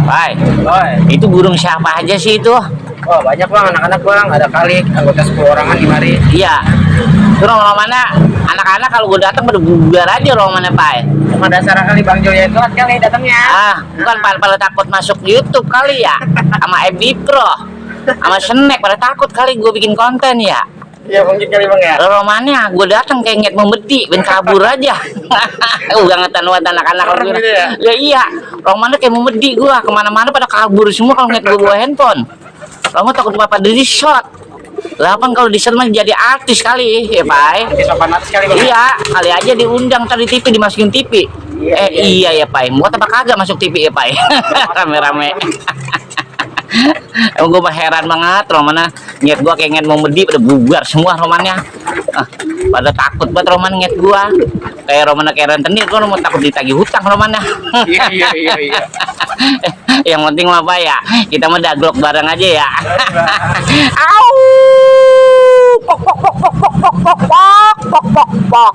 Pai, Oi. itu burung siapa aja sih itu? Oh, banyak bang, anak-anak bang, ada kali anggota 10 orangan di mari. Iya. Itu rumah mana? Anak-anak kalau gue datang pada bubar aja rumah mana, Pai. Cuma dasar kali bang Joya telat kali datangnya. Ah, bukan pada takut masuk YouTube kali ya, sama FB Pro, sama Snack pada takut kali gue bikin konten ya. Iya mungkin kali bang ya. Romannya gue datang kayak nget membeti, ben kabur aja. Udah ngetan anak-anak Orang gue. gitu ya? Ya iya, romannya kayak membeti gue kemana-mana pada kabur semua kalau nget gue bawa handphone. Kamu takut bapak di shot. Lapan kalau di shot mah jadi artis kali, ya Pak. Di sopan atas kali bang. Iya, kali aja diundang tadi TV dimasukin TV. Iya, Iya ya Pak. Buat apa kagak masuk TV ya Pak? Rame-rame. Emang gue mah heran banget Romana niat gue kayak nget mau medi pada bubar semua Romannya. Pada takut banget Roman nget gue kayak Romana kayak rentenir gue mau takut ditagih hutang Romannya. Iya. Yang penting mah apa ya kita mah daglok bareng aja ya. Au pok pok pok pok pok pok pok pok pok pok pok.